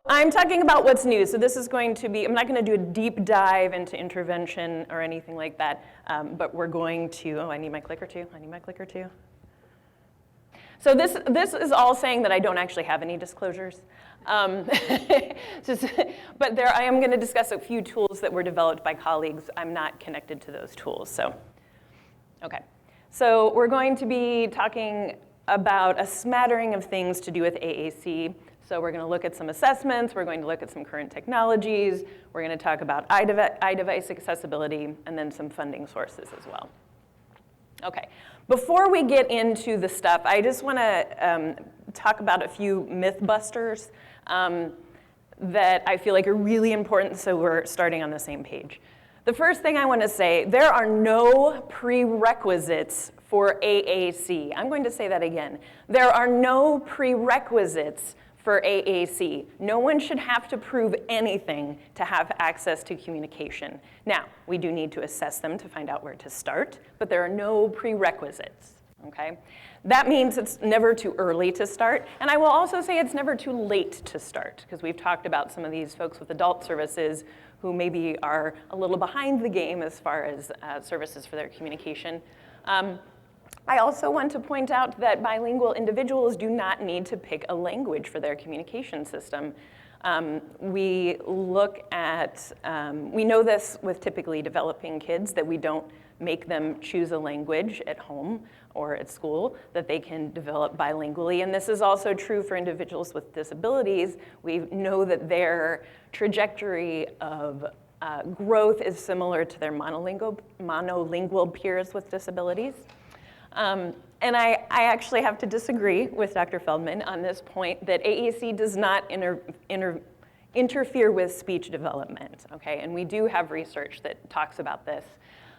I'm talking about what's new. So this is going to be, I'm not going to do a deep dive into intervention or anything like that, but we're going to, oh, I need my clicker too. I need my clicker too. So this is all saying that I don't actually have any disclosures. But I am going to discuss a few tools that were developed by colleagues. I'm not connected to those tools. So, okay. So we're going to be talking about a smattering of things to do with AAC. So we're going to look at some assessments. We're going to look at some current technologies. We're going to talk about iDevice accessibility, and then some funding sources as well. Okay. Before we get into the stuff, I just want to talk about a few MYTHBUSTERS that I feel like are really important, so we're starting on the same page. The first thing I want to say, there are no prerequisites for AAC. I'm going to say that again. There are no prerequisites for AAC. No one should have to prove anything to have access to communication. Now, we do need to assess them to find out where to start, but there are no prerequisites, okay? That means it's never too early to start, and I will also say it's never too late to start, because we've talked about some of these folks with adult services who maybe are a little behind the game as far as services for their communication. I also want to point out that bilingual individuals do not need to pick a language for their communication system. We look at, we know this with typically developing kids, that we don't make them choose a language at home or at school that they can develop bilingually. And this is also true for individuals with disabilities. We know that their trajectory of growth is similar to their monolingual peers with disabilities. And I actually have to disagree with Dr. Feldman on this point, that AAC does not interfere with speech development, okay? And we do have research that talks about this.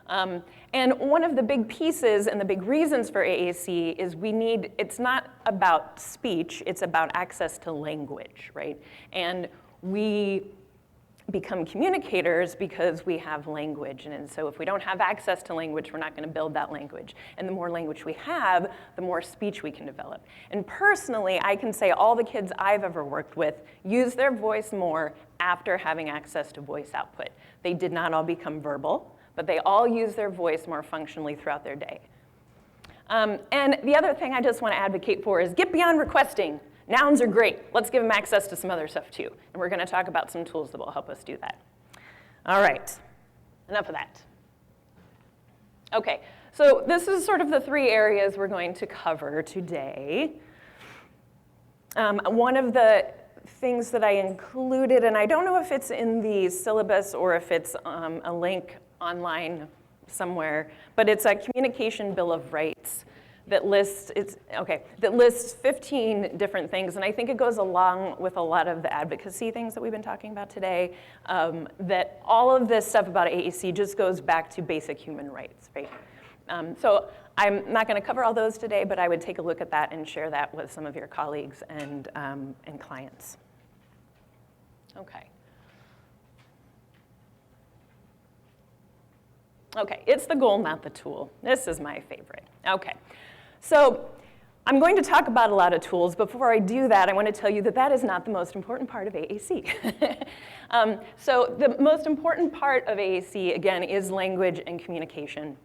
And one of the big pieces and the big reasons for AAC is it's not about speech, it's about access to language, right? And we become communicators because we have language. And so if we don't have access to language, we're not going to build that language. And the more language we have, the more speech we can develop. And personally, I can say all the kids I've ever worked with use their voice more after having access to voice output. They did not all become verbal, but they all use their voice more functionally throughout their day. And the other thing I just want to advocate for is get beyond requesting. Nouns are great. Let's give them access to some other stuff too. And we're going to talk about some tools that will help us do that. All right, enough of that. Okay, so this is sort of the three areas we're going to cover today. One of the things that I included, and I don't know if it's in the syllabus or if it's a link online somewhere, but it's a Communication Bill of Rights that lists 15 different things, and I think it goes along with a lot of the advocacy things that we've been talking about today, that all of this stuff about AAC just goes back to basic human rights, right? So I'm not going to cover all those today, but I would take a look at that and share that with some of your colleagues and clients. Okay. Okay, it's the goal, not the tool. This is my favorite. Okay. So I'm going to talk about a lot of tools. Before I do that, I want to tell you that that is not the most important part of AAC. So the most important part of AAC, again, is language and communication.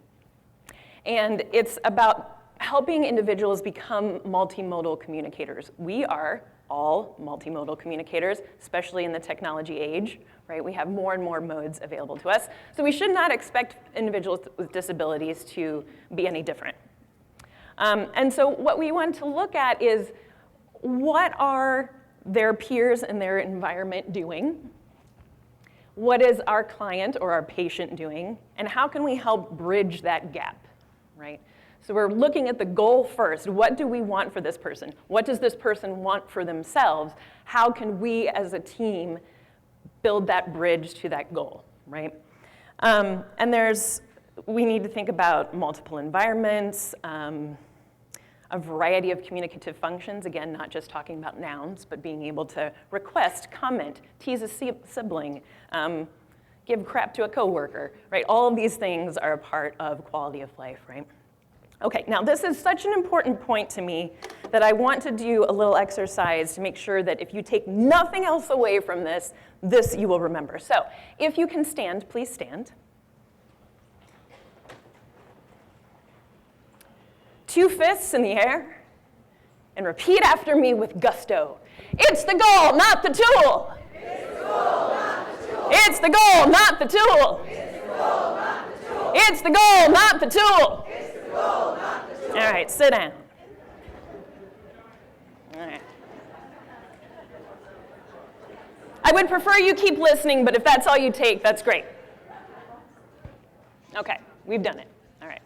And it's about helping individuals become multimodal communicators. We are all multimodal communicators, especially in the technology age, right? We have more and more modes available to us. So we should not expect individuals with disabilities to be any different. And so what we want to look at is, what are their peers in their environment doing? What is our client or our patient doing? And how can we help bridge that gap, right? So we're looking at the goal first. What do we want for this person? What does this person want for themselves? How can we as a team build that bridge to that goal, right? And we need to think about multiple environments, a variety of communicative functions, again, not just talking about nouns, but being able to request, comment, tease a sibling, give crap to a coworker, right? All of these things are a part of quality of life, right? Okay, now this is such an important point to me that I want to do a little exercise to make sure that if you take nothing else away from this, this you will remember. So if you can stand, please stand. 2 fists in the air, and repeat after me with gusto. It's the goal, not the tool. It's the goal, not the tool. It's the goal, not the tool. All right, sit down. All right. I would prefer you keep listening, but if that's all you take, that's great. Okay, we've done it. All right.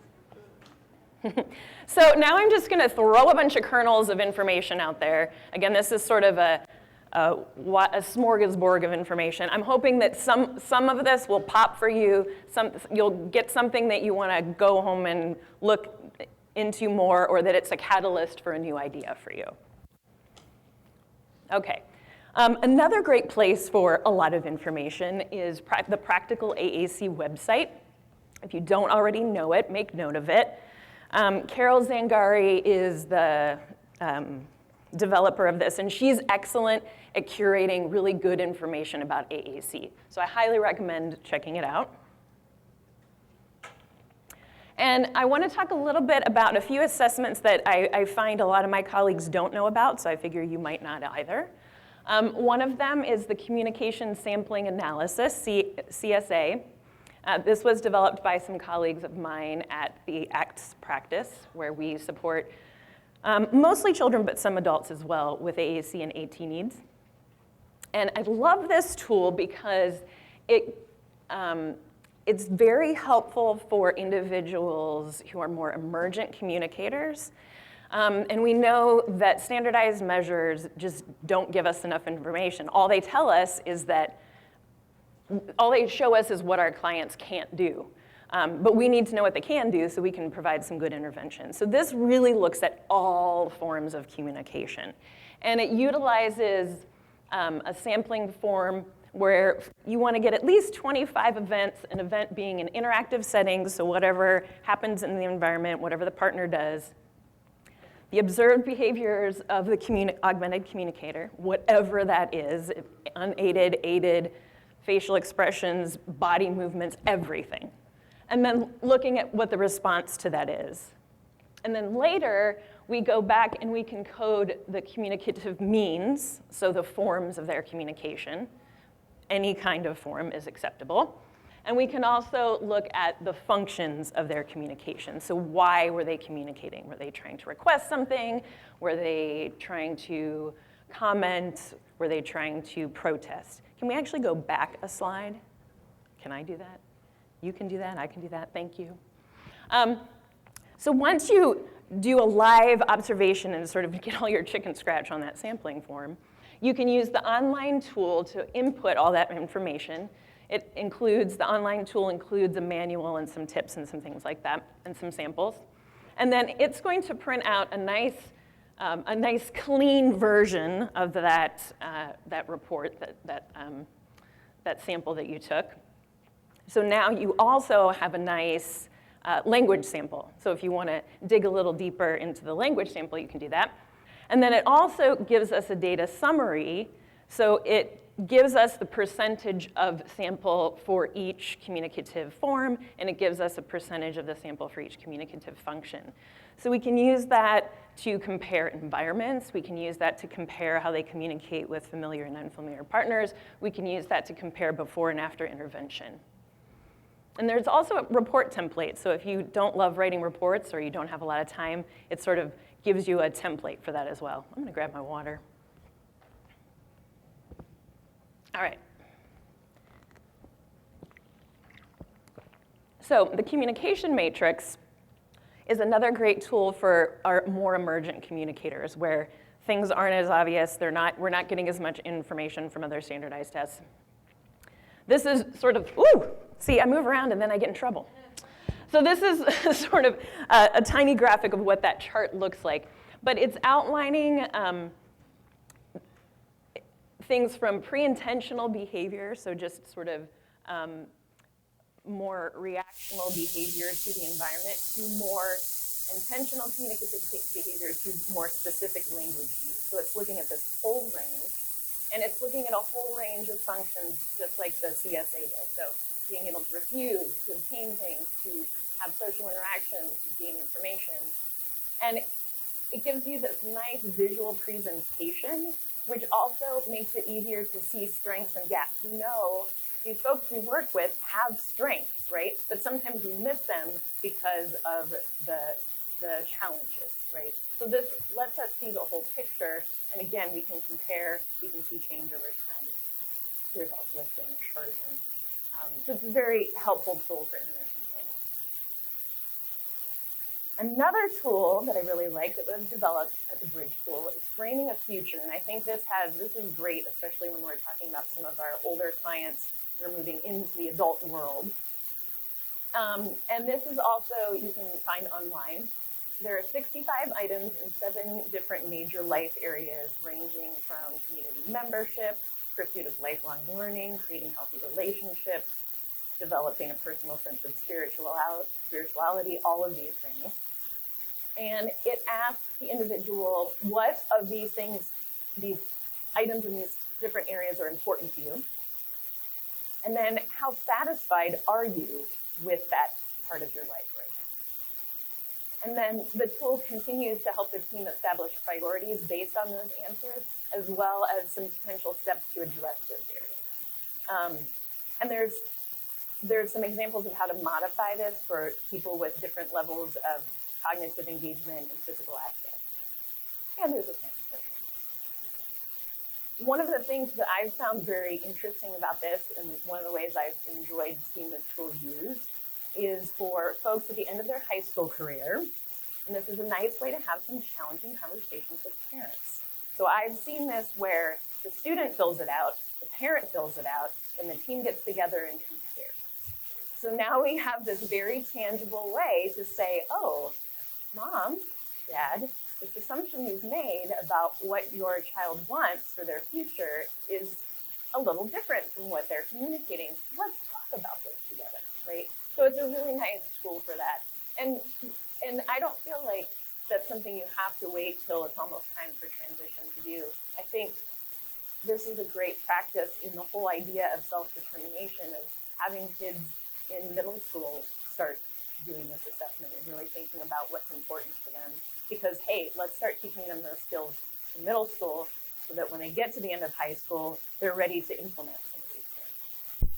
So now I'm just going to throw a bunch of kernels of information out there. Again, this is sort of a smorgasbord of information. I'm hoping that some of this will pop for you. You'll get something that you want to go home and look into more, or that it's a catalyst for a new idea for you. Okay. Another great place for a lot of information is the Practical AAC website. If you don't already know it, make note of it. Carol Zangari is the developer of this, and she's excellent at curating really good information about AAC. So I highly recommend checking it out. And I want to talk a little bit about a few assessments that I find a lot of my colleagues don't know about, so I figure you might not either. One of them is the Communication Sampling Analysis, CSA. This was developed by some colleagues of mine at the ACTS practice, where we support mostly children, but some adults as well, with AAC and AT needs. And I love this tool because it's very helpful for individuals who are more emergent communicators. And we know that standardized measures just don't give us enough information. All they tell us is that, all they show us is what our clients can't do. But we need to know what they can do so we can provide some good intervention. So this really looks at all forms of communication. And it utilizes a sampling form where you want to get at least 25 events, an event being an interactive setting, so whatever happens in the environment, whatever the partner does. The observed behaviors of the augmented communicator, whatever that is, unaided, aided, facial expressions, body movements, everything. And then looking at what the response to that is. And then later, we go back and we can code the communicative means, so the forms of their communication. Any kind of form is acceptable. And we can also look at the functions of their communication. So why were they communicating? Were they trying to request something? Were they trying to comment? Were they trying to protest? Can we actually go back a slide? Can I do that? You can do that, I can do that, thank you. So once you do a live observation and sort of get all your chicken scratch on that sampling form, you can use the online tool to input all that information. The online tool includes a manual and some tips and some things like that, and some samples. And then it's going to print out a nice clean version of that report, that sample that you took. So now you also have a nice language sample. So if you want to dig a little deeper into the language sample, you can do that. And then it also gives us a data summary. So it gives us the percentage of sample for each communicative form, and it gives us a percentage of the sample for each communicative function. So we can use that to compare environments. We can use that to compare how they communicate with familiar and unfamiliar partners. We can use that to compare before and after intervention. And there's also a report template. So if you don't love writing reports or you don't have a lot of time, it sort of gives you a template for that as well. I'm gonna grab my water. All right. So the communication matrix is another great tool for our more emergent communicators where things aren't as obvious, we're not getting as much information from other standardized tests. This is sort of, see, I move around and then I get in trouble. So this is sort of a tiny graphic of what that chart looks like, but it's outlining things from pre-intentional behavior, so just sort of more reactional behavior to the environment, to more intentional communicative behavior to more specific language use. So it's looking at this whole range, and it's looking at a whole range of functions just like the CSA does. So being able to refuse, to obtain things, to have social interactions, to gain information. And it gives you this nice visual presentation, which also makes it easier to see strengths and gaps. We know these folks we work with have strengths, right? But sometimes we miss them because of the challenges, right? So this lets us see the whole picture. And again, we can compare, we can see change over time. There's also a Spanish version. So it's a very helpful tool for intervention planning. Another tool that I really like that was developed at the Bridge School is Framing a Future. And I think this is great, especially when we're talking about some of our older clients who are moving into the adult world. And this is also, you can find online. There are 65 items in 7 different major life areas, ranging from community membership, pursuit of lifelong learning, creating healthy relationships, developing a personal sense of spirituality, all of these things. And it asks the individual, what of these things, these items in these different areas are important to you? And then how satisfied are you with that part of your life right now? And then the tool continues to help the team establish priorities based on those answers, as well as some potential steps to address those areas. And there's some examples of how to modify this for people with different levels of cognitive engagement and physical aspects. And there's a sample. One of the things that I've found very interesting about this, and one of the ways I've enjoyed seeing this tool used, is for folks at the end of their high school career. And this is a nice way to have some challenging conversations with parents. So I've seen this where the student fills it out, the parent fills it out, and the team gets together and compares. So now we have this very tangible way to say, oh, Mom, Dad, this assumption you've made about what your child wants for their future is a little different from what they're communicating. Let's talk about this together, right? So it's a really nice tool for that. And I don't feel like that's something you have to wait till it's almost time for transition to do. I think this is a great practice in the whole idea of self-determination, of having kids in middle school start doing this assessment and really thinking about what's important to them. Because, hey, let's start teaching them those skills in middle school so that when they get to the end of high school, they're ready to implement some of these things.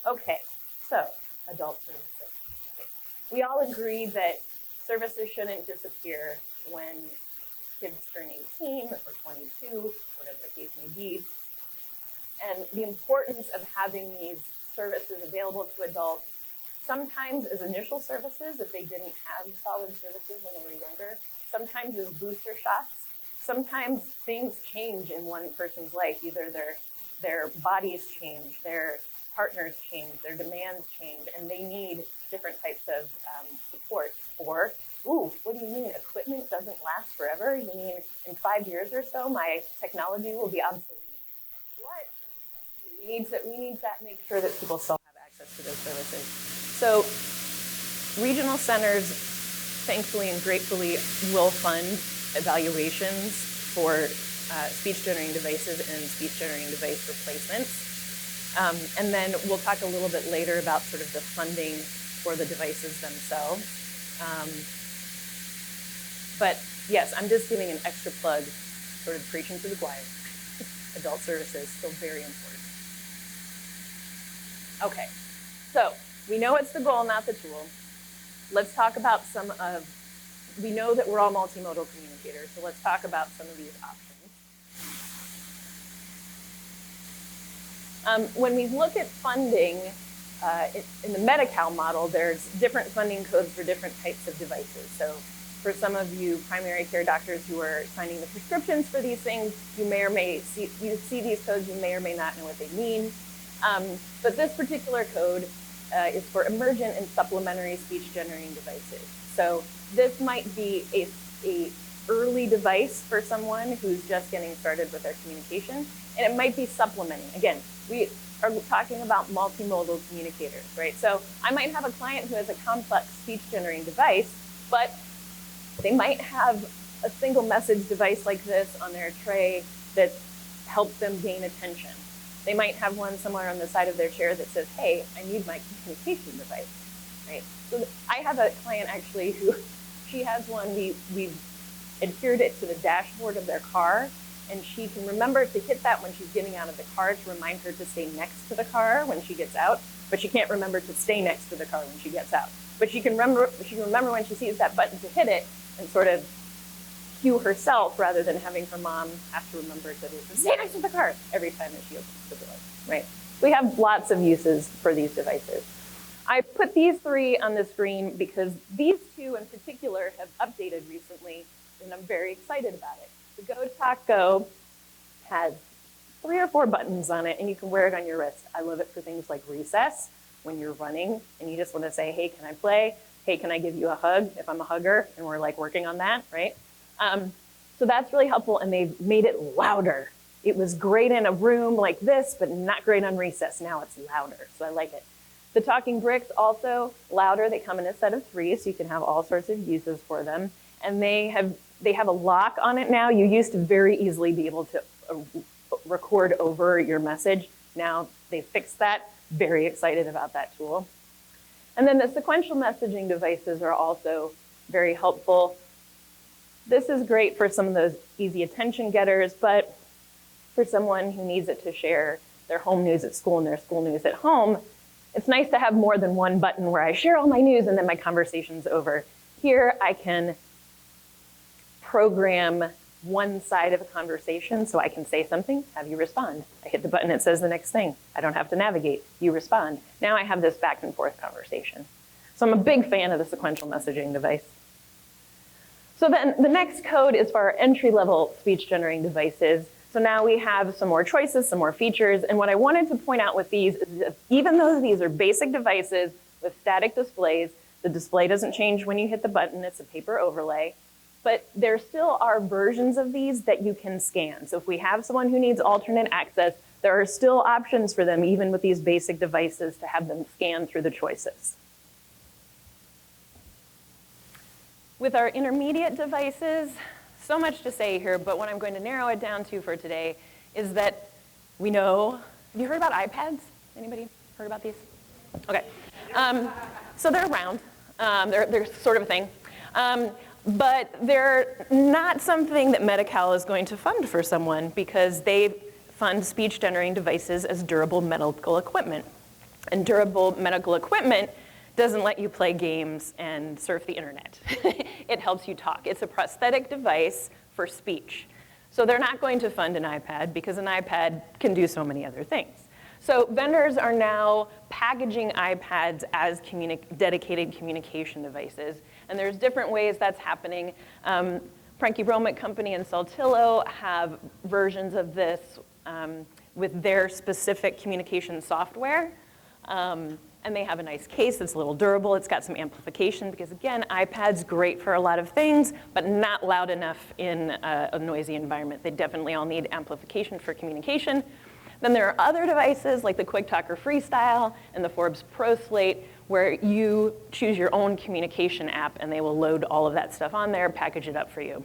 Okay, so adult services. Okay. We all agree that services shouldn't disappear when kids turn 18 or 22, whatever the case may be. And the importance of having these services available to adults, sometimes as initial services if they didn't have solid services when they were younger, sometimes as booster shots, sometimes things change in one person's life. Either their bodies change, their partners change, their demands change, and they need different types of support. Or, ooh, what do you mean? Equipment doesn't last forever? You mean in 5 years or so, my technology will be obsolete? What? We need to make sure that people still have access to those services. So regional centers, thankfully and gratefully, will fund evaluations for speech-generating devices and speech-generating device replacements. And then we'll talk a little bit later about sort of the funding for the devices themselves. But yes, I'm just giving an extra plug, sort of preaching to the choir. Adult services, still very important. Okay, so we know it's the goal, not the tool. Let's talk about we know that we're all multimodal communicators, so let's talk about some of these options. When we look at funding, in the Medi-Cal model, there's different funding codes for different types of devices. So for some of you primary care doctors who are signing the prescriptions for these things, you see these codes, you may or may not know what they mean. But this particular code is for emergent and supplementary speech-generating devices. So this might be a early device for someone who's just getting started with their communication, and it might be supplementing. Again, are talking about multimodal communicators, right? So I might have a client who has a complex speech-generating device, but they might have a single message device like this on their tray that helps them gain attention. They might have one somewhere on the side of their chair that says, hey, I need my communication device, right? So I have a client actually who, she has one, we've adhered it to the dashboard of their car, and she can remember to hit that when she's getting out of the car to remind her to stay next to the car when she gets out, but she can't remember to stay next to the car when she gets out. But she can remember when she sees that button to hit it and sort of cue herself rather than having her mom have to remember to stay next to the car every time that she opens the door, right? We have lots of uses for these devices. I put these three on the screen because these two in particular have updated recently, and I'm very excited about it. The Go Talk Go has 3 or 4 buttons on it, and you can wear it on your wrist. I love it for things like recess, when you're running, and you just want to say, hey, can I play? Hey, can I give you a hug if I'm a hugger? And we're like working on that, right? So that's really helpful, and they've made it louder. It was great in a room like this, but not great on recess. Now it's louder, so I like it. The talking bricks also louder. They come in a set of 3, so you can have all sorts of uses for them. And they have a lock on it now. You used to very easily be able to record over your message. Now they fixed that. Very excited about that tool. And then the sequential messaging devices are also very helpful. This is great for some of those easy attention getters, but for someone who needs it to share their home news at school and their school news at home, it's nice to have more than one button where I share all my news and then my conversation's over. Here I can program one side of a conversation so I can say something, have you respond. I hit the button, it says the next thing. I don't have to navigate, you respond. Now I have this back and forth conversation. So I'm a big fan of the sequential messaging device. So then the next code is for our entry-level speech generating devices. So now we have some more choices, some more features, and what I wanted to point out with these is that even though these are basic devices with static displays, the display doesn't change when you hit the button, it's a paper overlay, but there still are versions of these that you can scan. So if we have someone who needs alternate access, there are still options for them, even with these basic devices, to have them scan through the choices. With our intermediate devices, so much to say here, but what I'm going to narrow it down to for today is that we know, have you heard about iPads? Anybody heard about these? Okay, so they're around, they're sort of a thing, but they're not something that Medi-Cal is going to fund for someone because they fund speech generating devices as durable medical equipment. And durable medical equipment doesn't let you play games and surf the internet. It helps you talk. It's a prosthetic device for speech. So they're not going to fund an iPad because an iPad can do so many other things. So vendors are now packaging iPads as dedicated communication devices. And there's different ways that's happening. Frankie Romick Company and Saltillo have versions of this with their specific communication software. And they have a nice case that's a little durable. It's got some amplification because, again, iPad's great for a lot of things, but not loud enough in a noisy environment. They definitely all need amplification for communication. Then there are other devices like the QuickTalker Freestyle and the Forbes Pro Slate where you choose your own communication app and they will load all of that stuff on there, package it up for you.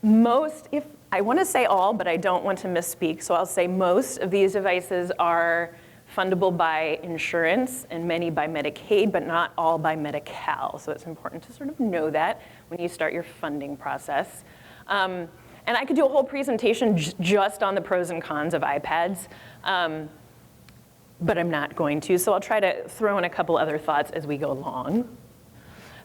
Most, if I want to say all, but I don't want to misspeak, so I'll say most of these devices are fundable by insurance and many by Medicaid, but not all by Medi-Cal. So it's important to sort of know that when you start your funding process. And I could do a whole presentation just on the pros and cons of iPads, but I'm not going to. So I'll try to throw in a couple other thoughts as we go along.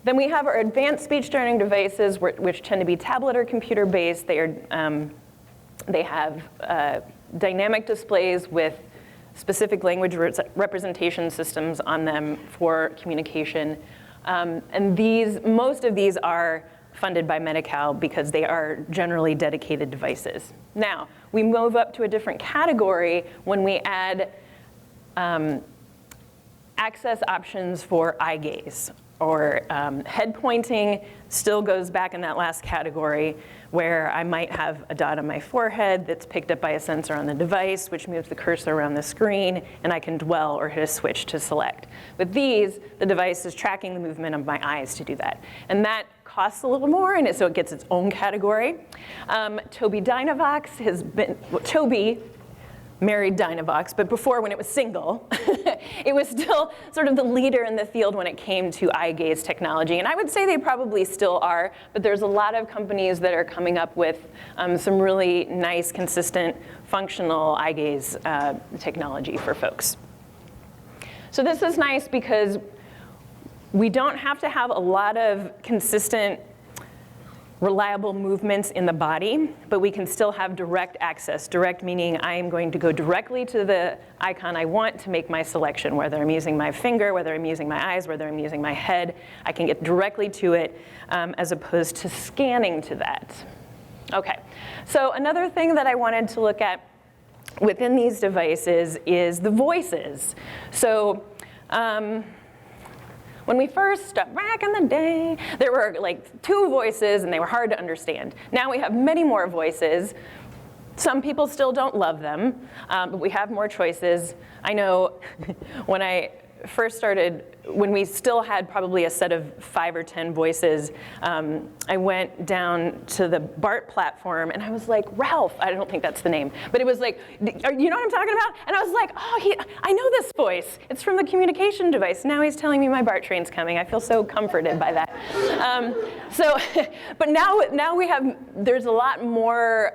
Then we have our advanced speech generating devices, which tend to be tablet or computer-based. They have dynamic displays with specific language representation systems on them for communication. And most of these are funded by Medi-Cal because they are generally dedicated devices. Now, we move up to a different category when we add access options for eye gaze or head pointing still goes back in that last category, where I might have a dot on my forehead that's picked up by a sensor on the device, which moves the cursor around the screen, and I can dwell or hit a switch to select. With these, the device is tracking the movement of my eyes to do that. And that costs a little more, and so it gets its own category. Tobii Dynavox has been, well, Tobii married Dynavox, but before, when it was single, it was still sort of the leader in the field when it came to eye gaze technology. And I would say they probably still are, but there's a lot of companies that are coming up with some really nice, consistent, functional eye gaze technology for folks. So this is nice because we don't have to have a lot of consistent, reliable movements in the body, but we can still have direct access. Direct meaning I am going to go directly to the icon I want to make my selection, whether I'm using my finger, whether I'm using my eyes, whether I'm using my head. I can get directly to it as opposed to scanning to that. Okay, so another thing that I wanted to look at within these devices is the voices. So, when we first started back in the day, there were like 2 voices and they were hard to understand. Now we have many more voices. Some people still don't love them, but we have more choices. I know when I first started, when we still had probably a set of 5 or 10 voices, I went down to the BART platform and I was like, Ralph, I don't think that's the name, but it was like, you know what I'm talking about? And I was like, oh, I know this voice. It's from the communication device. Now he's telling me my BART train's coming. I feel so comforted by that. But now we have, there's a lot more,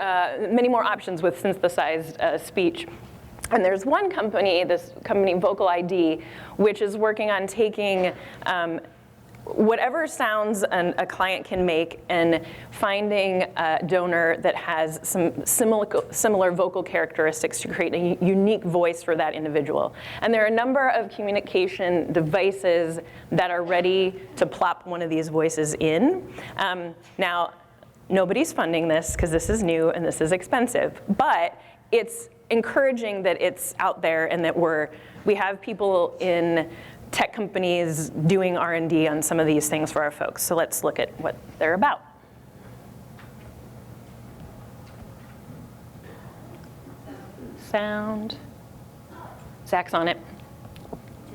many more options with synthesized speech. And there's one company, this company Vocal ID, which is working on taking whatever sounds a client can make and finding a donor that has some similar vocal characteristics to create a unique voice for that individual. And there are a number of communication devices that are ready to plop one of these voices in. Now, nobody's funding this because this is new and this is expensive, but it's encouraging that it's out there and that we have people in tech companies doing R&D on some of these things for our folks. So let's look at what they're about. Sound. Zach's on it.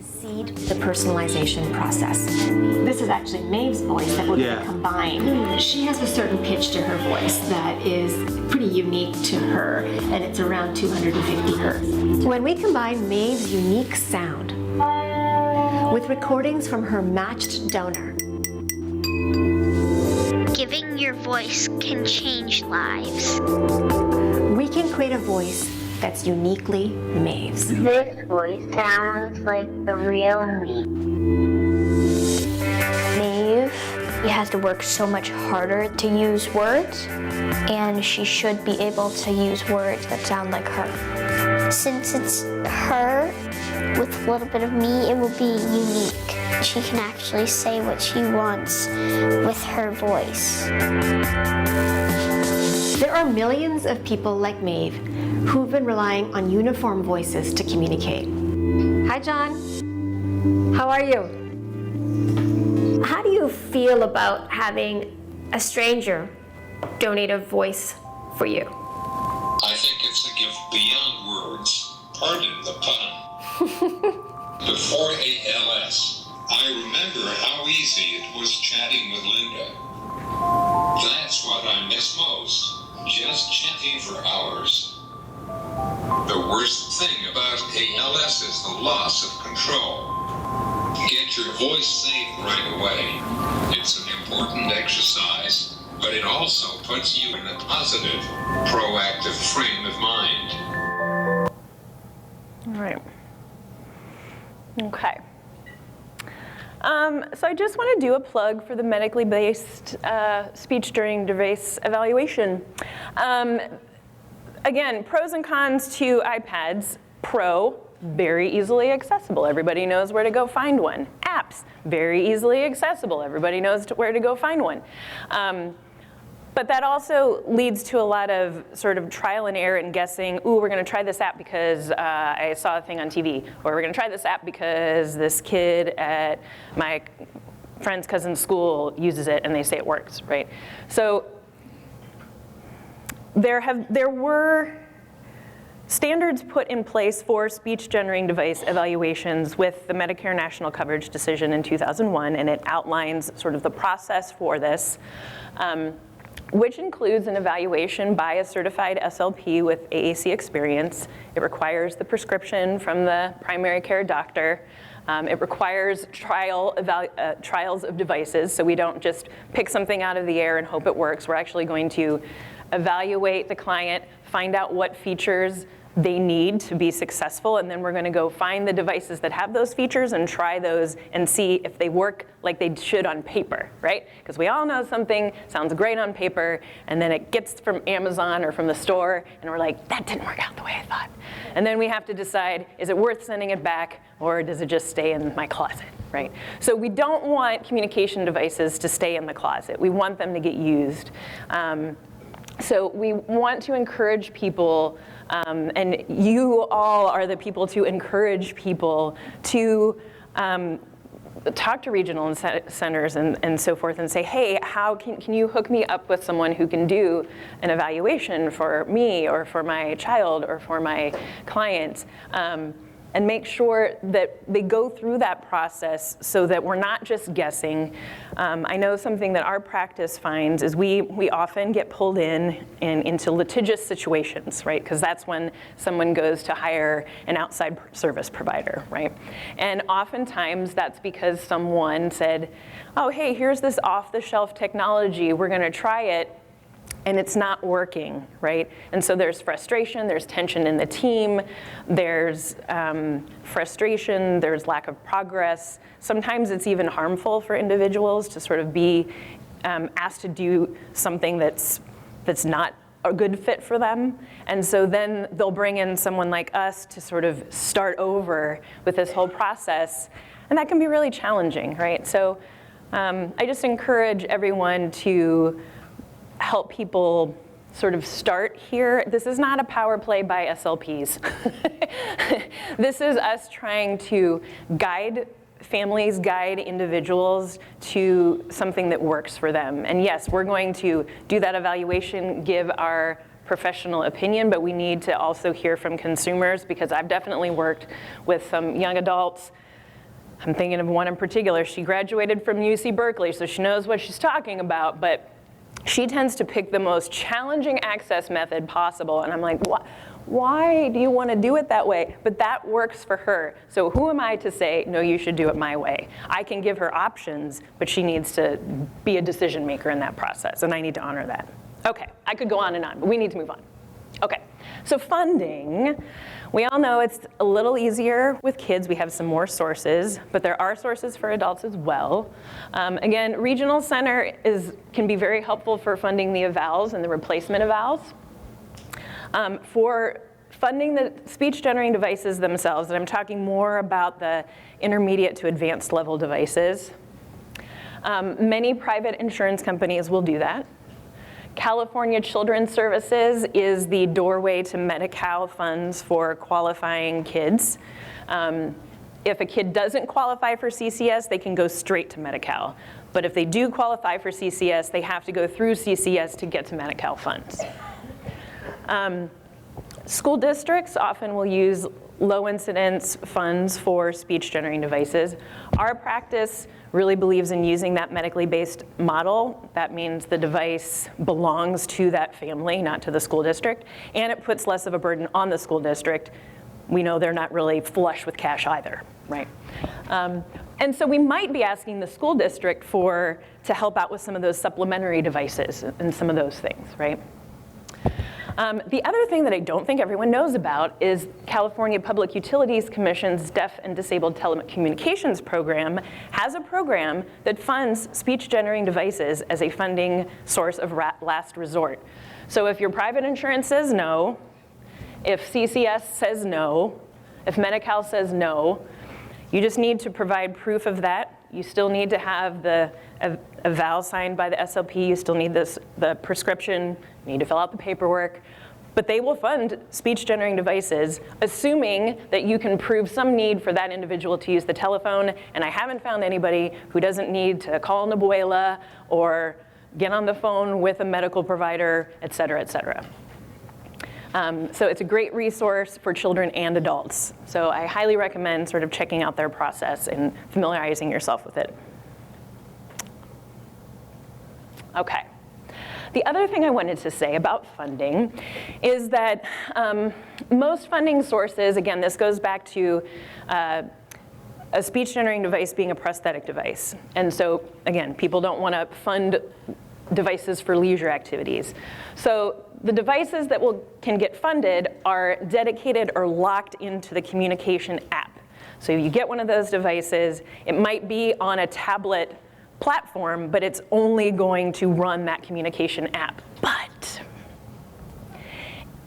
Seed the personalization process. This is actually Maeve's voice that we're going to combine. She has a certain pitch to her voice that is pretty unique to her, and it's around 250 hertz. When we combine Maeve's unique sound with recordings from her matched donor, giving your voice can change lives. We can create a voice that's uniquely Maeve's. This voice sounds like the real me. Maeve has to work so much harder to use words, and she should be able to use words that sound like her. Since it's her with a little bit of me, it will be unique. She can actually say what she wants with her voice. There are millions of people like Maeve who've been relying on uniform voices to communicate. Hi, John. How are you? How do you feel about having a stranger donate a voice for you? I think it's a gift beyond words. Pardon the pun. Before ALS, I remember how easy it was chatting with Linda. That's what I miss most. Just chatting for hours. The worst thing about ALS is the loss of control. Get your voice saved right away. It's an important exercise, but it also puts you in a positive, proactive frame of mind. All right. Okay. So I just want to do a plug for the medically based speech during device evaluation. Again, pros and cons to iPads. Pro, very easily accessible. Everybody knows where to go find one. Apps, very easily accessible. Everybody knows where to go find one. But that also leads to a lot of sort of trial and error and guessing, ooh, we're going to try this app because I saw a thing on TV, or we're going to try this app because this kid at my friend's cousin's school uses it and they say it works, right? So there were standards put in place for speech-generating device evaluations with the Medicare National Coverage Decision in 2001, and it outlines sort of the process for this, which includes an evaluation by a certified SLP with AAC experience. It requires the prescription from the primary care doctor. It requires trials of devices, so we don't just pick something out of the air and hope it works. We're actually going to evaluate the client, find out what features they need to be successful, and then we're going to go find the devices that have those features and try those and see if they work like they should on paper, right? Because we all know something sounds great on paper, and then it gets from Amazon or from the store, and we're like, that didn't work out the way I thought. And then we have to decide, is it worth sending it back, or does it just stay in my closet, right? So we don't want communication devices to stay in the closet. We want them to get used. So we want to encourage people, and you all are the people to encourage people to talk to regional centers and so forth and say, hey, how can you hook me up with someone who can do an evaluation for me or for my child or for my client? And make sure that they go through that process so that we're not just guessing. I know something that our practice finds is we often get pulled into litigious situations, right? Because that's when someone goes to hire an outside service provider, right? And oftentimes that's because someone said, oh, hey, here's this off-the-shelf technology, we're gonna try it, and it's not working, right? And so there's frustration, there's tension in the team, there's frustration, there's lack of progress. Sometimes it's even harmful for individuals to sort of be asked to do something that's not a good fit for them. And so then they'll bring in someone like us to sort of start over with this whole process, and that can be really challenging, right? So I just encourage everyone to help people sort of start here. This is not a power play by SLPs. This is us trying to guide families, guide individuals to something that works for them. And yes, we're going to do that evaluation, give our professional opinion, but we need to also hear from consumers, because I've definitely worked with some young adults. I'm thinking of one in particular. She graduated from UC Berkeley, so she knows what she's talking about, but she tends to pick the most challenging access method possible, and I'm like, why do you want to do it that way? But that works for her. So who am I to say, no, you should do it my way? I can give her options, but she needs to be a decision maker in that process, and I need to honor that. Okay, I could go on and on, but we need to move on. Okay, so funding. We all know it's a little easier with kids. We have some more sources, but there are sources for adults as well. Again, regional center can be very helpful for funding the evals and the replacement evals. For funding the speech-generating devices themselves, and I'm talking more about the intermediate to advanced level devices, many private insurance companies will do that. California Children's Services is the doorway to Medi-Cal funds for qualifying kids. If a kid doesn't qualify for CCS, they can go straight to Medi-Cal. But if they do qualify for CCS, they have to go through CCS to get to Medi-Cal funds. School districts often will use low incidence funds for speech generating devices. Our practice really believes in using that medically based model. That means the device belongs to that family, not to the school district, and it puts less of a burden on the school district. We know they're not really flush with cash either, right? And so we might be asking the school district to help out with some of those supplementary devices and some of those things, right? The other thing that I don't think everyone knows about is California Public Utilities Commission's Deaf and Disabled Telecommunications Program has a program that funds speech-generating devices as a funding source of last resort. So if your private insurance says no, if CCS says no, if Medi-Cal says no, you just need to provide proof of that. You still need to have the eval signed by the SLP. You still need the prescription. You need to fill out the paperwork. But they will fund speech-generating devices, assuming that you can prove some need for that individual to use the telephone. And I haven't found anybody who doesn't need to call an abuela or get on the phone with a medical provider, et cetera, et cetera. So it's a great resource for children and adults. So I highly recommend sort of checking out their process and familiarizing yourself with it. Okay. The other thing I wanted to say about funding is that most funding sources, again, this goes back to a speech generating device being a prosthetic device. And so, again, people don't want to fund devices for leisure activities. So the devices that can get funded are dedicated or locked into the communication app. So you get one of those devices, it might be on a tablet platform, but it's only going to run that communication app. But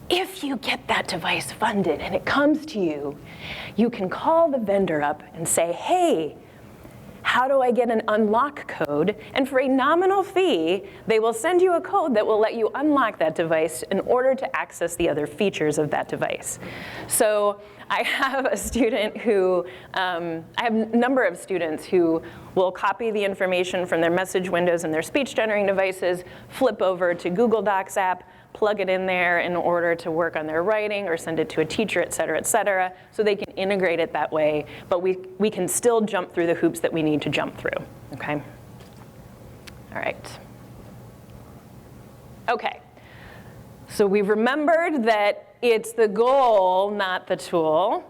if you get that device funded and it comes to you, you can call the vendor up and say, hey, how do I get an unlock code? And for a nominal fee, they will send you a code that will let you unlock that device in order to access the other features of that device. So I have a student who, I have a number of students who will copy the information from their message windows and their speech generating devices, flip over to Google Docs app, plug it in there in order to work on their writing or send it to a teacher, et cetera, so they can integrate it that way, but we can still jump through the hoops that we need to jump through, okay? All right. Okay, so we've remembered that it's the goal, not the tool,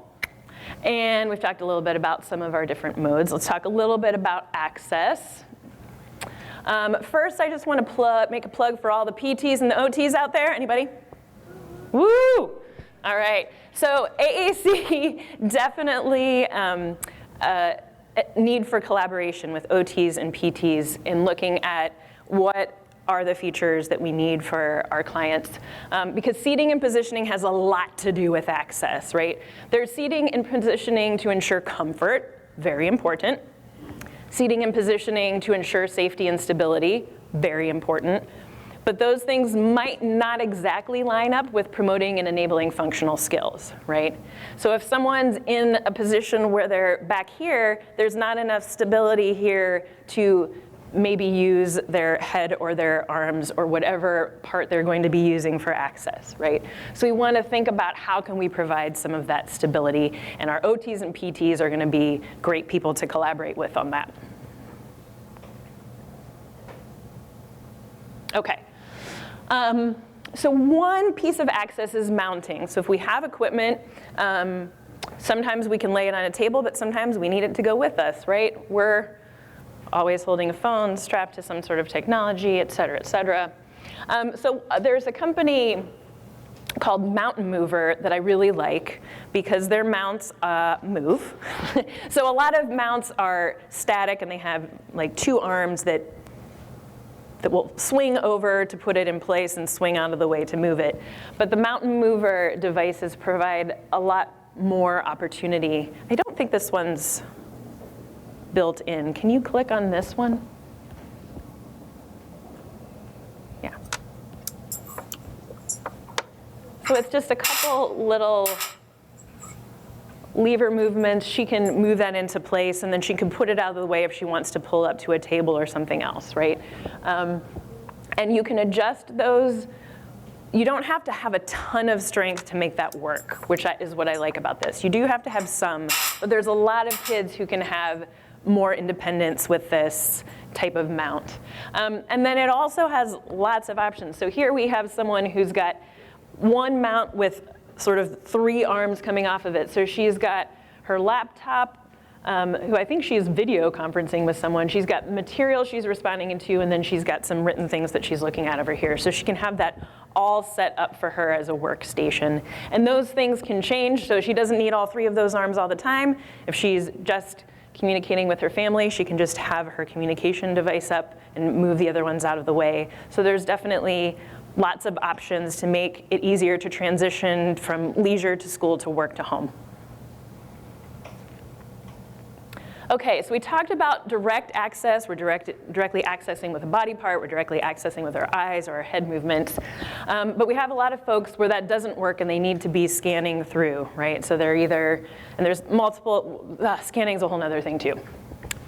and we've talked a little bit about some of our different modes. Let's talk a little bit about access. First, I just want to make a plug for all the PTs and the OTs out there. Anybody? Woo! All right. So AAC definitely need for collaboration with OTs and PTs in looking at what are the features that we need for our clients. Because seating and positioning has a lot to do with access, right? There's seating and positioning to ensure comfort, very important. Seating and positioning to ensure safety and stability, very important. But those things might not exactly line up with promoting and enabling functional skills, right? So if someone's in a position where they're back here, there's not enough stability here to maybe use their head or their arms or whatever part they're going to be using for access, right? So we want to think about how can we provide some of that stability, and our OTs and PTs are going to be great people to collaborate with on that. Okay. So one piece of access is mounting. So if we have equipment, sometimes we can lay it on a table, but sometimes we need it to go with us, right? We're always holding a phone, strapped to some sort of technology, et cetera, et cetera. So there's a company called Mountain Mover that I really like because their mounts move. So a lot of mounts are static and they have like two arms that will swing over to put it in place and swing out of the way to move it. But the Mountain Mover devices provide a lot more opportunity. I don't think this one's built in. Can you click on this one? Yeah. So it's just a couple little lever movements. She can move that into place, and then she can put it out of the way if she wants to pull up to a table or something else, right? And you can adjust those. You don't have to have a ton of strength to make that work, which is what I like about this. You do have to have some, but there's a lot of kids who can have more independence with this type of mount. And then it also has lots of options. So here we have someone who's got one mount with sort of three arms coming off of it. So she's got her laptop, who I think she's video conferencing with someone. She's got material she's responding to, and then she's got some written things that she's looking at over here. So she can have that all set up for her as a workstation. And those things can change, so she doesn't need all three of those arms all the time. If she's just communicating with her family, she can just have her communication device up and move the other ones out of the way. So there's definitely lots of options to make it easier to transition from leisure to school to work to home. Okay, so we talked about direct access. We're directly accessing with a body part. We're directly accessing with our eyes or our head movements. But we have a lot of folks where that doesn't work and they need to be scanning through, right? So they're either, and there's multiple, scanning's a whole nother thing too.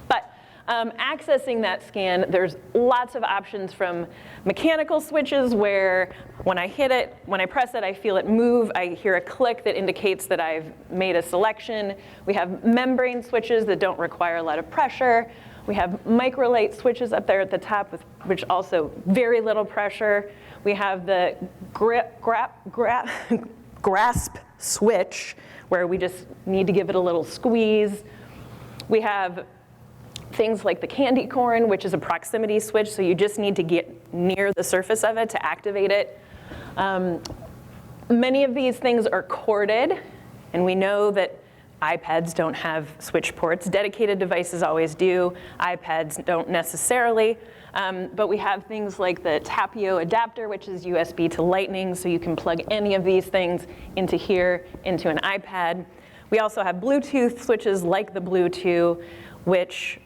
But Accessing that scan, there's lots of options from mechanical switches where when I hit it, when I press it, I feel it move. I hear a click that indicates that I've made a selection. We have membrane switches that don't require a lot of pressure. We have microlight switches up there at the top, which also very little pressure. We have the grasp switch, where we just need to give it a little squeeze. We have things like the candy corn, which is a proximity switch, so you just need to get near the surface of it to activate it. Many of these things are corded, and we know that iPads don't have switch ports. Dedicated devices always do. iPads don't necessarily. But we have things like the Tapio adapter, which is USB to Lightning, so you can plug any of these things into here, into an iPad. We also have Bluetooth switches like the Bluetooth, which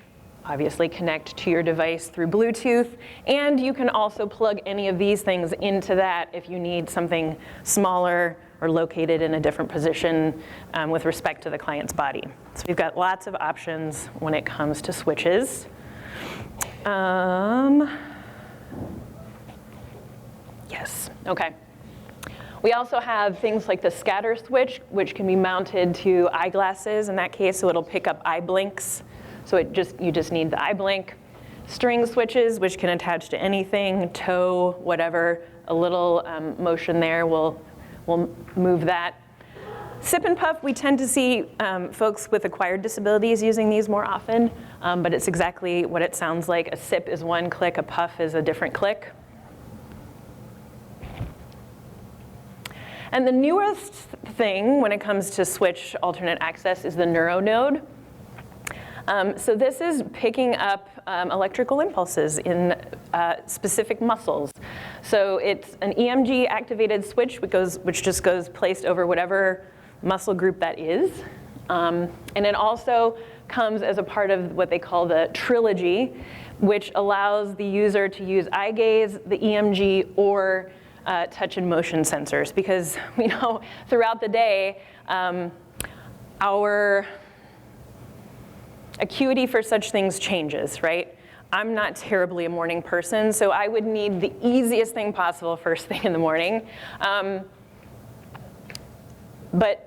obviously connect to your device through Bluetooth. And you can also plug any of these things into that if you need something smaller or located in a different position with respect to the client's body. So we've got lots of options when it comes to switches. Yes, okay. We also have things like the scatter switch, which can be mounted to eyeglasses in that case, so it'll pick up eye blinks. So you just need the eye blink. String switches, which can attach to anything, toe, whatever. A little motion there will move that. Sip and puff, we tend to see folks with acquired disabilities using these more often, but it's exactly what it sounds like. A sip is one click, a puff is a different click. And the newest thing when it comes to switch alternate access is the NeuroNode. So this is picking up electrical impulses in specific muscles. So it's an EMG activated switch which just goes placed over whatever muscle group that is. And it also comes as a part of what they call the trilogy, which allows the user to use eye gaze, the EMG, or touch and motion sensors. Because we know throughout the day, our acuity for such things changes, right? I'm not terribly a morning person, so I would need the easiest thing possible first thing in the morning. But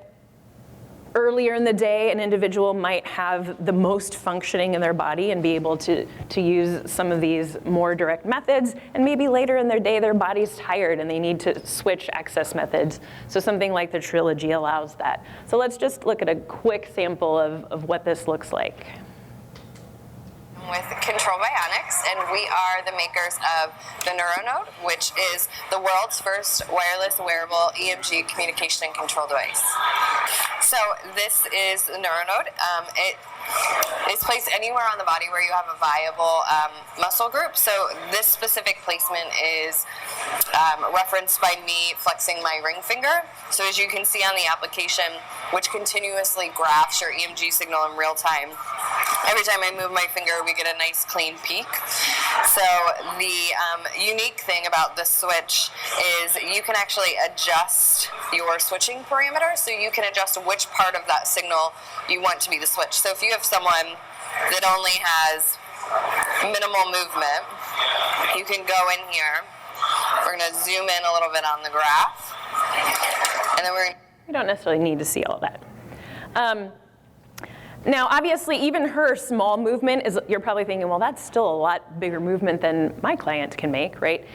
earlier in the day, an individual might have the most functioning in their body and be able to use some of these more direct methods. And maybe later in their day, their body's tired and they need to switch access methods. So something like the Trilogy allows that. So let's just look at a quick sample of what this looks like. With Control Bionics, and we are the makers of the NeuroNode, which is the world's first wireless wearable EMG communication and control device. So this is the NeuroNode. It is placed anywhere on the body where you have a viable muscle group. So this specific placement is referenced by me flexing my ring finger. So as you can see on the application, which continuously graphs your EMG signal in real time, every time I move my finger, we get a nice clean peak. So the unique thing about this switch is you can actually adjust your switching parameter, so you can adjust which part of that signal you want to be the switch. So if you have someone that only has minimal movement, you can go in here. We're going to zoom in a little bit on the graph, and then we don't necessarily need to see all of that. Now, obviously, even her small movement is, you're probably thinking, well, that's still a lot bigger movement than my client can make, right?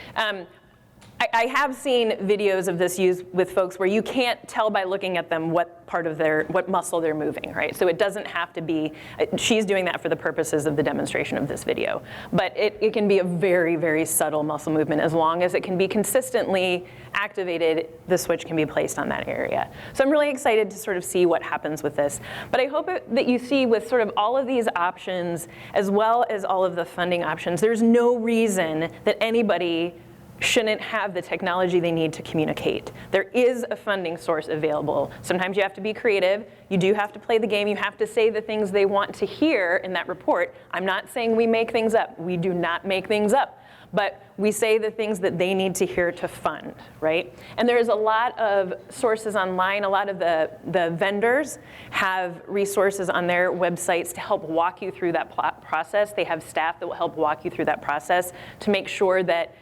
I have seen videos of this used with folks where you can't tell by looking at them what part of what muscle they're moving, right? So it doesn't have to be, she's doing that for the purposes of the demonstration of this video. But it can be a very, very subtle muscle movement. As long as it can be consistently activated, the switch can be placed on that area. So I'm really excited to sort of see what happens with this. But I hope that you see with sort of all of these options, as well as all of the funding options, there's no reason that anybody shouldn't have the technology they need to communicate. There is a funding source available. Sometimes you have to be creative. You do have to play the game. You have to say the things they want to hear in that report. I'm not saying we make things up. We do not make things up. but we say the things that they need to hear to fund, right? And there's a lot of sources online. A lot of the vendors have resources on their websites to help walk you through that process. They have staff that will help walk you through that process to make sure that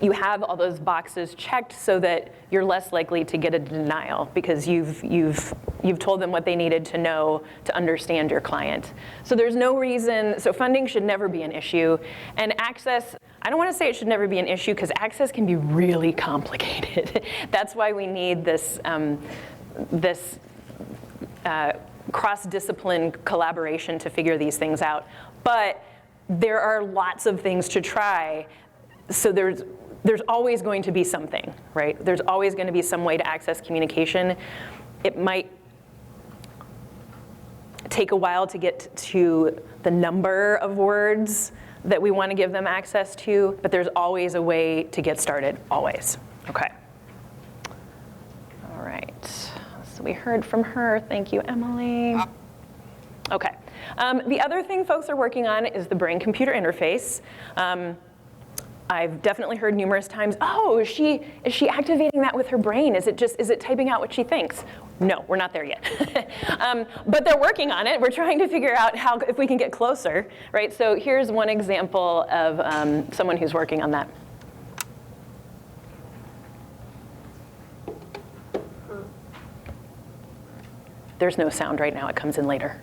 you have all those boxes checked so that you're less likely to get a denial because you've told them what they needed to know to understand your client. So there's no reason, so funding should never be an issue. And access, I don't want to say it should never be an issue because access can be really complicated. That's why we need this, cross-discipline collaboration to figure these things out. But there are lots of things to try. So there's always going to be something, right? There's always going to be some way to access communication. It might take a while to get to the number of words that we want to give them access to, but there's always a way to get started, always. Okay. All right. So we heard from her. Thank you, Emily. Okay. The other thing folks are working on is the brain-computer interface. I've definitely heard numerous times, oh, is she activating that with her brain? Is it typing out what she thinks? No, we're not there yet. But they're working on it. We're trying to figure out if we can get closer, right? So here's one example of someone who's working on that. There's no sound right now, it comes in later.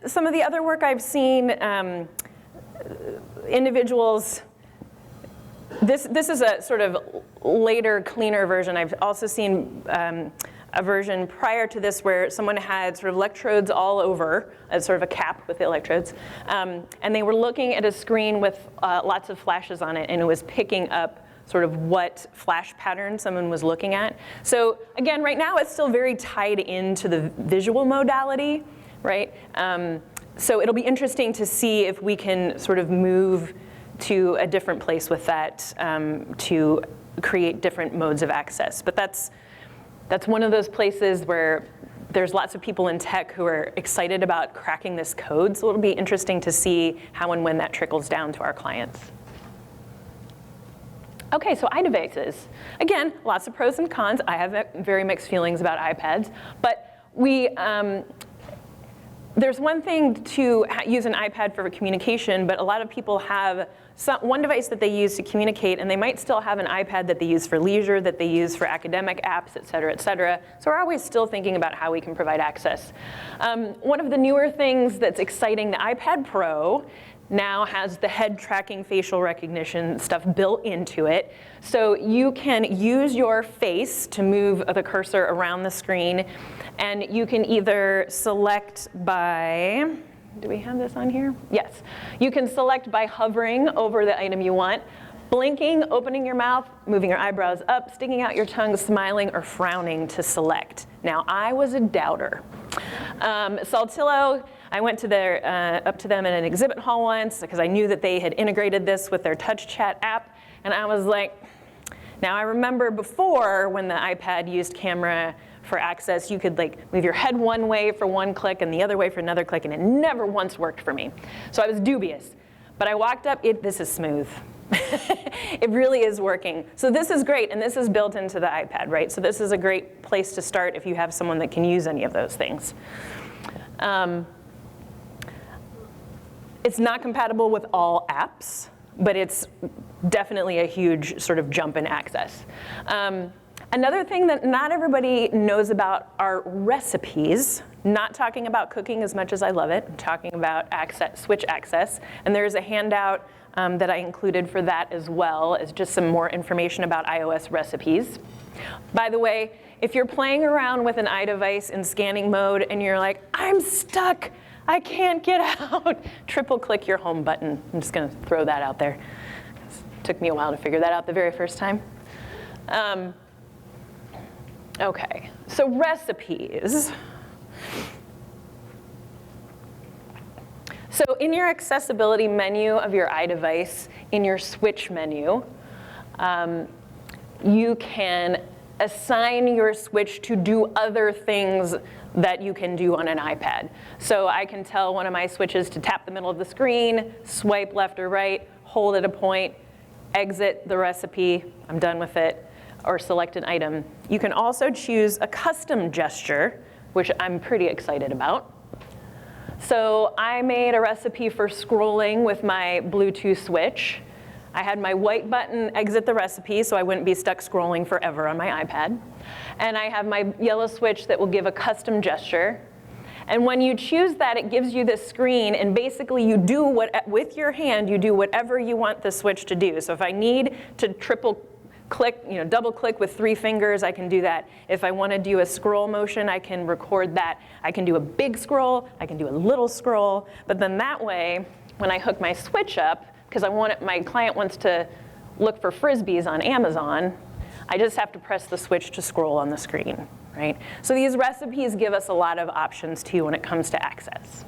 Some of the other work I've seen, individuals, this is a sort of later, cleaner version. I've also seen a version prior to this where someone had sort of electrodes all over, as sort of a cap with the electrodes, and they were looking at a screen with lots of flashes on it, and it was picking up sort of what flash pattern someone was looking at. So again, right now it's still very tied into the visual modality, right? So it'll be interesting to see if we can sort of move to a different place with that to create different modes of access. But that's one of those places where there's lots of people in tech who are excited about cracking this code. So it'll be interesting to see how and when that trickles down to our clients. Okay, so iDevices. Again, lots of pros and cons. I have very mixed feelings about iPads, but there's one thing to use an iPad for communication, but a lot of people have one device that they use to communicate, and they might still have an iPad that they use for leisure, that they use for academic apps, et cetera, et cetera. So we're always still thinking about how we can provide access. One of the newer things that's exciting, the iPad Pro now has the head tracking facial recognition stuff built into it. So you can use your face to move the cursor around the screen, and you can either select by, do we have this on here? Yes. You can select by hovering over the item you want, blinking, opening your mouth, moving your eyebrows up, sticking out your tongue, smiling, or frowning to select. Now, I was a doubter. Saltillo, I went to up to them in an exhibit hall once because I knew that they had integrated this with their touch chat app, and I was like, now I remember before when the iPad used camera for access, you could like move your head one way for one click and the other way for another click, and it never once worked for me. So I was dubious. But I walked up, this is smooth. It really is working. So this is great, and this is built into the iPad, right? So this is a great place to start if you have someone that can use any of those things. It's not compatible with all apps, but it's definitely a huge sort of jump in access. Another thing that not everybody knows about are recipes. Not talking about cooking as much as I love it. I'm talking about switch access. And there's a handout that I included for that as well as just some more information about iOS recipes. By the way, if you're playing around with an iDevice in scanning mode and you're like, I'm stuck, I can't get out, triple click your home button. I'm just gonna throw that out there. It took me a while to figure that out the very first time. Okay, so recipes. So in your accessibility menu of your iDevice, in your switch menu, you can assign your switch to do other things that you can do on an iPad. So I can tell one of my switches to tap the middle of the screen, swipe left or right, hold at a point, exit the recipe, I'm done with it, or select an item. You can also choose a custom gesture, which I'm pretty excited about. So I made a recipe for scrolling with my Bluetooth switch. I had my white button exit the recipe so I wouldn't be stuck scrolling forever on my iPad. And I have my yellow switch that will give a custom gesture. And when you choose that, it gives you this screen, and basically you do with your hand, you do whatever you want the switch to do. So if I need to triple click, double click with 3 fingers, I can do that. If I want to do a scroll motion, I can record that. I can do a big scroll, I can do a little scroll, but then that way, when I hook my switch up, because my client wants to look for Frisbees on Amazon, I just have to press the switch to scroll on the screen, right? So these recipes give us a lot of options too when it comes to access.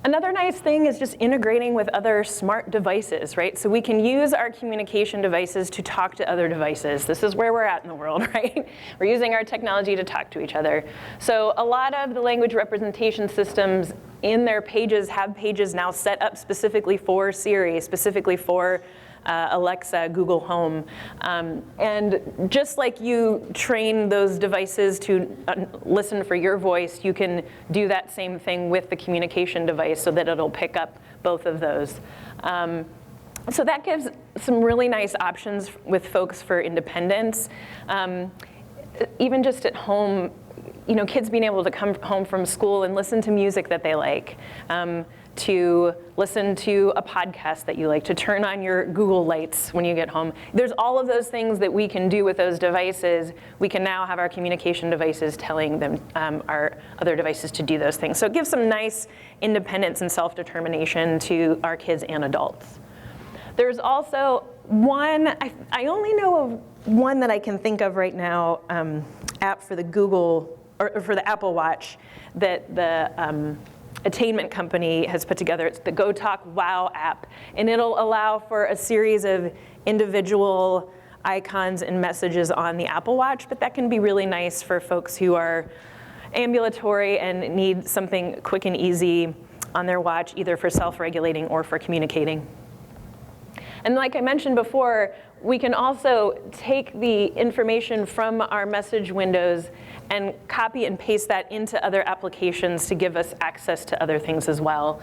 Another nice thing is just integrating with other smart devices, right? So we can use our communication devices to talk to other devices. This is where we're at in the world, right? We're using our technology to talk to each other. So a lot of the language representation systems in their pages have pages now set up specifically for Siri, specifically for Alexa, Google Home. And just like you train those devices to listen for your voice, you can do that same thing with the communication device so that it'll pick up both of those. So that gives some really nice options with folks for independence. Even just at home, kids being able to come home from school and listen to music that they like. To listen to a podcast that you like, to turn on your Google lights when you get home. There's all of those things that we can do with those devices. We can now have our communication devices telling them, our other devices to do those things. So it gives some nice independence and self-determination to our kids and adults. There's also one, I only know of one that I can think of right now, app for the Google, or for the Apple Watch that the Attainment Company has put together. It's the Go Talk Wow app, and it'll allow for a series of individual icons and messages on the Apple Watch, but that can be really nice for folks who are ambulatory and need something quick and easy on their watch, either for self-regulating or for communicating. And like I mentioned before, we can also take the information from our message windows and copy and paste that into other applications to give us access to other things as well.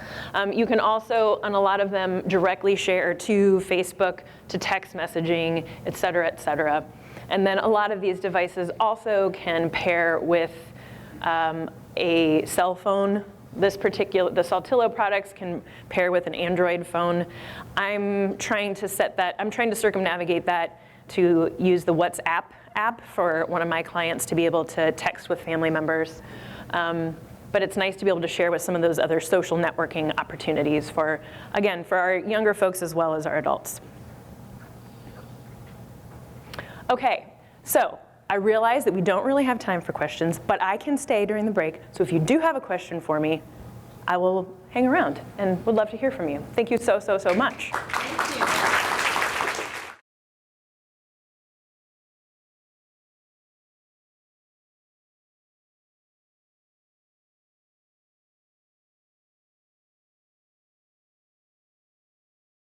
You can also, on a lot of them, directly share to Facebook, to text messaging, et cetera, et cetera. And then a lot of these devices also can pair with a cell phone. The Saltillo products can pair with an Android phone. I'm trying to circumnavigate that to use the WhatsApp app for one of my clients to be able to text with family members. But it's nice to be able to share with some of those other social networking opportunities for our younger folks as well as our adults. Okay, so I realize that we don't really have time for questions, but I can stay during the break. So if you do have a question for me, I will hang around and would love to hear from you. Thank you so, so, so much. Thank you.